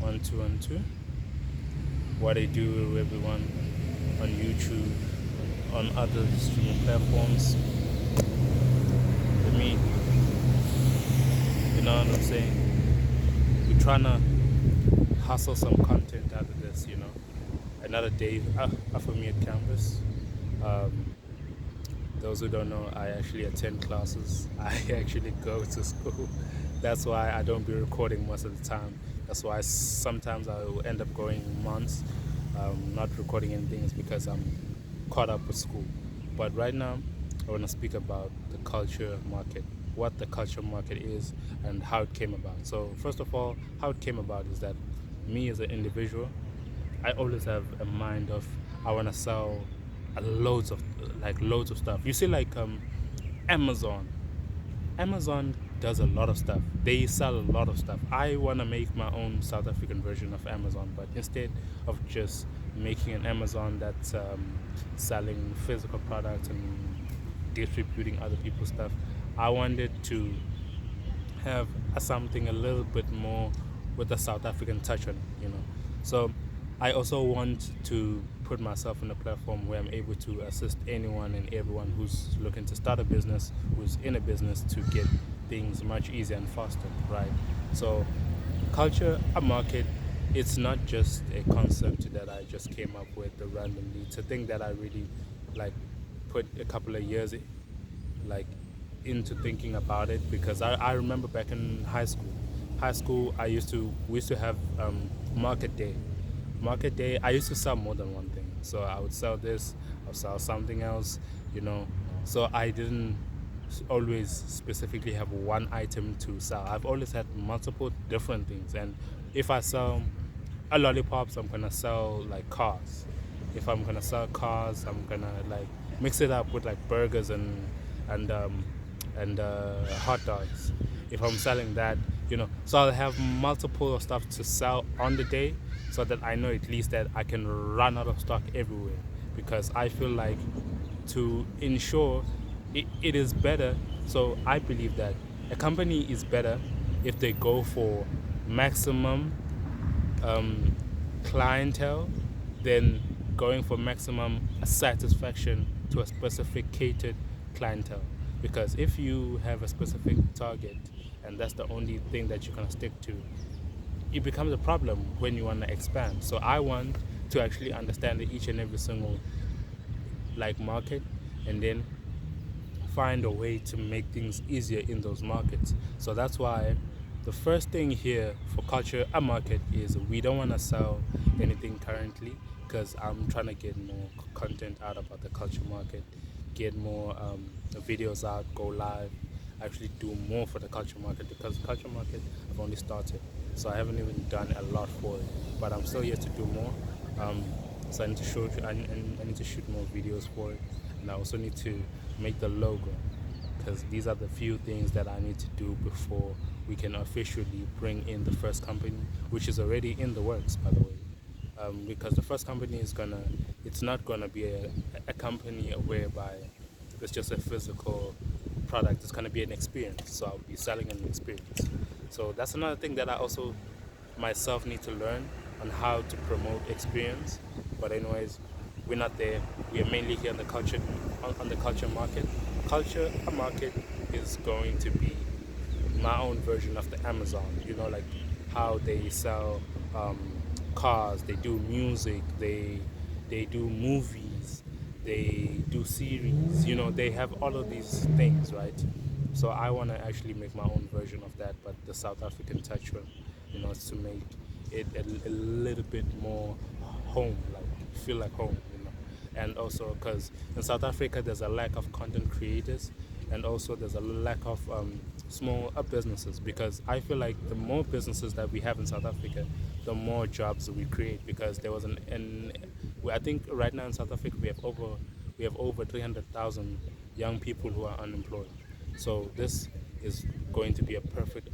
1212. What I do, everyone, on YouTube, on other streaming platforms. I mean, you know what I'm saying? We're trying to hustle some content out of this, Another day for me at campus. Um, those who don't know, I actually attend classes. I actually go to school. That's why I don't be recording most of the time. That's why sometimes I will end up going months not recording anything is because I'm caught up with school. But right now, I want to speak about the culture market, what the culture market is, and how it came about. So, first of all, how it came about is that me as an individual, I always have a mind of I want to sell loads of stuff. You see, like Amazon. Amazon does a lot of stuff. They sell a lot of stuff. I want to make my own South African version of Amazon, but instead of just making an Amazon that's selling physical products and distributing other people's stuff, I wanted to have something a little bit more with a South African touch on it. So I also want to put myself on a platform where I'm able to assist anyone and everyone who's looking to start a business, who's in a business, to get things much easier and faster, right? So culture, a market, it's not just a concept that I just came up with randomly. It's a thing that I really like put a couple of years like into thinking about it because I remember back in high school. High school, we used to have market day. Market day, I used to sell more than one thing. So I would sell this, I'll sell something else, you know. So I didn't always specifically have one item to sell. I've always had multiple different things. And if I sell a lollipops, I'm gonna sell like cars. If I'm gonna sell cars, I'm gonna like mix it up with like burgers and hot dogs. If I'm selling that, so I'll have multiple stuff to sell on the day, so that I know at least that I can run out of stock everywhere. Because I feel like to ensure it is better. So I believe that a company is better if they go for maximum clientele than going for maximum satisfaction to a specific catered clientele. Because if you have a specific target and that's the only thing that you're going to stick to, it becomes a problem when you want to expand. So I want to actually understand each and every single like market, and then find a way to make things easier in those markets. So that's why the first thing here for culture a market is we don't want to sell anything currently, because I'm trying to get more content out about the culture market, get more videos out, go live, actually do more for the culture market, because the culture market I've only started, so I haven't even done a lot for it, but I'm still here to do more. Um, so I need to I need to shoot more videos for it, and I also need to make the logo, because these are the few things that I need to do before we can officially bring in the first company, which is already in the works, by the way. Because the first company it's not gonna be a company whereby it's just a physical product. It's gonna be an experience. So I'll be selling an experience. So that's another thing that I also myself need to learn on how to promote experience. But anyways, we're not there. We are mainly here on the culture on the culture market. Culture market is going to be my own version of the Amazon. Like how they sell cars, they do music, they do movies, they do series. They have all of these things, right? So I want to actually make my own version of that, but the South African touch one, to make it a little bit more home, like feel like home. And also because in South Africa there's a lack of content creators, and also there's a lack of small businesses, because I feel like the more businesses that we have in South Africa, the more jobs we create, because there was I think right now in South Africa we have over 300,000 young people who are unemployed. So this is going to be a perfect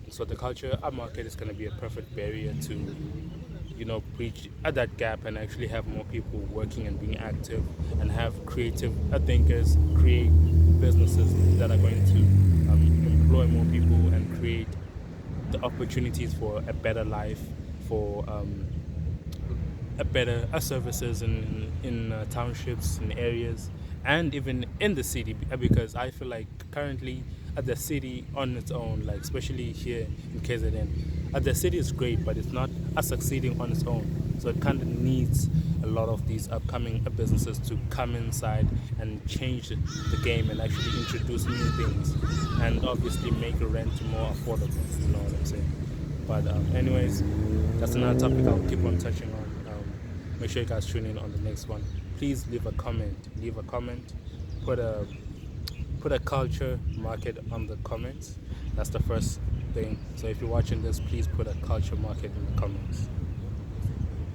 so the culture market is going to be a perfect barrier to bridge that gap, and actually have more people working and being active, and have creative thinkers create businesses that are going to employ more people and create the opportunities for a better life, for a better services in townships and areas, and even in the city. Because I feel like currently at the city on its own, like especially here in KZN, the city is great, but it's not succeeding on its own. So it kind of needs a lot of these upcoming businesses to come inside and change the game and actually introduce new things, and obviously make rent more affordable. You know what I'm saying? But anyways, that's another topic I'll keep on touching on. Make sure you guys tune in on the next one. Please leave a comment. Leave a comment. Put a culture market on the comments. That's the first thing. So if you're watching this, please put a culture market in the comments.